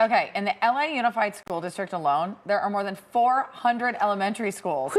Okay, in the LA Unified School District alone, there are more than 400 elementary schools,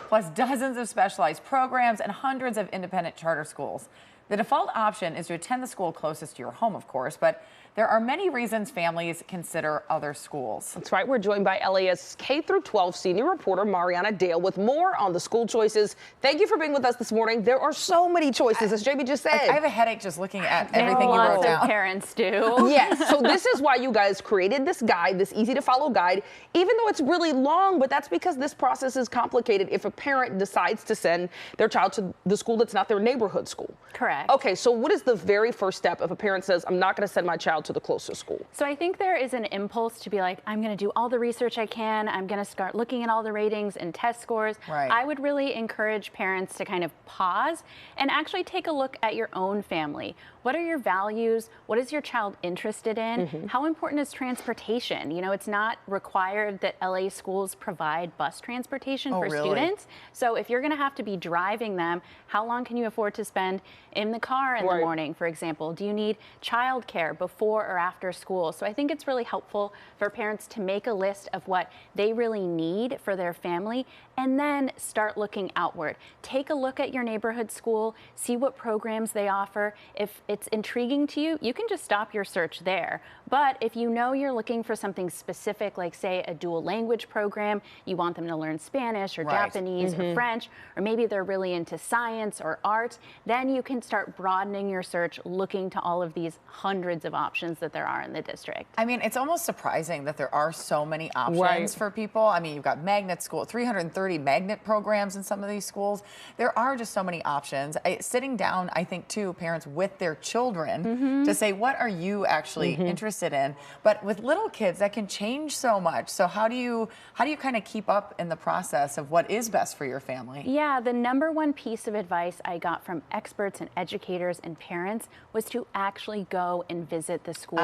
plus dozens of specialized programs and hundreds of independent charter schools. The default option is to attend the school closest to your home, of course, but there are many reasons families consider other schools. That's right. We're joined by LAist K-12 senior reporter Mariana Dale with more on the school choices. Thank you for being with us this morning. There are so many choices, as Jamie just said. I have a headache just looking at everything you wrote down. Parents do. Yes. So this is why you guys created this guide, this easy to follow guide, even though it's really long, but that's because this process is complicated if a parent decides to send their child to the school that's not their neighborhood school. Correct. Okay. So what is the very first step if a parent says, I'm not going to send my child to the closest school? So I think there is an impulse to be like, I'm going to do all the research I can. I'm going to start looking at all the ratings and test scores. Right. I would really encourage parents to kind of pause and actually take a look at your own family. What are your values? What is your child interested in? How important is transportation? You know, it's not required that LA schools provide bus transportation for students. So if you're going to have to be driving them, how long can you afford to spend in the car in the morning, for example? Do you need childcare before or after school? So I think it's really helpful for parents to make a list of what they really need for their family and then start looking outward. Take a look at your neighborhood school, see what programs they offer. If it's intriguing to you, you can just stop your search there. But if you know you're looking for something specific, like say a dual language program, you want them to learn Spanish or Japanese or French, or maybe they're really into science or art, then you can start broadening your search, looking to all of these hundreds of options that there are in the district. I mean, it's almost surprising that there are so many options for people. I mean, you've got magnet school, 330 magnet programs in some of these schools. There are just so many options. Sitting down, I think, too, parents with their children to say, what are you actually interested in? But with little kids, that can change so much. So how do you kind of keep up in the process of what is best for your family? Yeah, the number one piece of advice I got from experts and educators and parents was to actually go and visit the schools.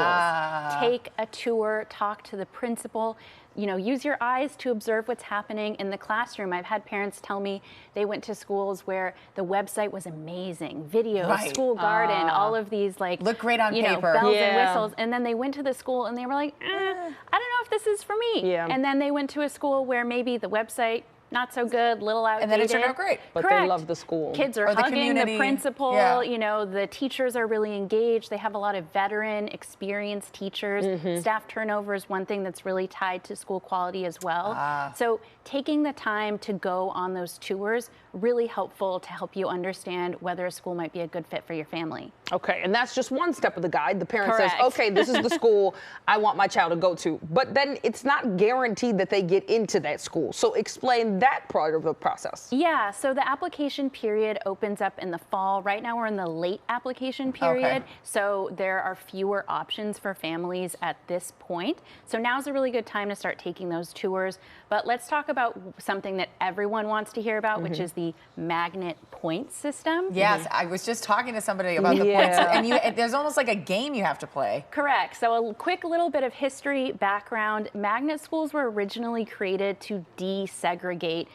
Take a tour, talk to the principal. You know, use your eyes to observe what's happening in the classroom. I've had parents tell me they went to schools where the website was amazing, videos, school garden, all of these like look great on paper, bells and whistles. And then they went to the school and they were like, I don't know if this is for me. And then they went to a school where maybe the website not so good, little outdated. And then it turned out great. But they love the school. Kids are hugging the principal. You know, the teachers are really engaged. They have a lot of veteran, experienced teachers. Staff turnover is one thing that's really tied to school quality as well. So taking the time to go on those tours, really helpful to help you understand whether a school might be a good fit for your family. Okay, and that's just one step of the guide. The parent says, okay, this is the school I want my child to go to. But then it's not guaranteed that they get into that school. So explain that part of the process. Yeah, so the application period opens up in the fall. Right now we're in the late application period. So there are fewer options for families at this point. So now's a really good time to start taking those tours. But let's talk about something that everyone wants to hear about, which is the magnet point system. Yes, I was just talking to somebody about the points, and there's almost like a game you have to play. Correct. So a quick little bit of history background. Magnet schools were originally created to desegregate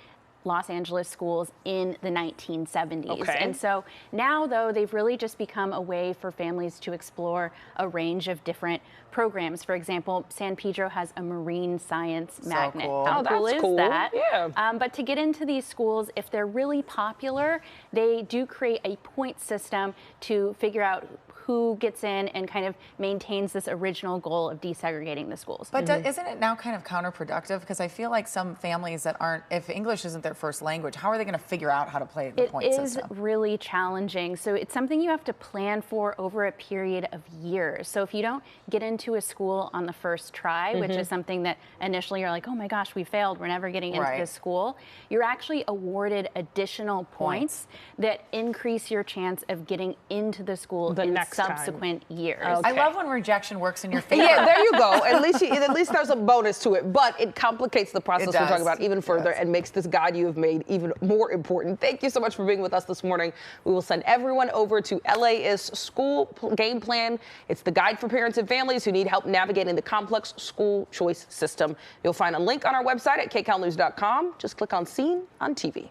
Los Angeles schools in the 1970s. And so now, though, they've really just become a way for families to explore a range of different programs. For example, San Pedro has a marine science magnet. Cool. How cool is that? Yeah. But to get into these schools, if they're really popular, they do create a point system to figure out who gets in and kind of maintains this original goal of desegregating the schools. But isn't it now kind of counterproductive? Because I feel like some families that aren't, if English isn't their first language, how are they going to figure out how to play the point system? It is really challenging. So it's something you have to plan for over a period of years. So if you don't get into a school on the first try, which is something that initially you're like, oh my gosh, we failed, we're never getting into this school, you're actually awarded additional points that increase your chance of getting into the school in subsequent years. I love when rejection works in your favor. Yeah, there you go. At least there's a bonus to it, but it complicates the process we're talking about even further and makes this guide you have made even more important. Thank you so much for being with us this morning. We will send everyone over to LAist School Game Plan. It's the guide for parents and families who need help navigating the complex school choice system. You'll find a link on our website at kcalnews.com. Just click on Seen on TV.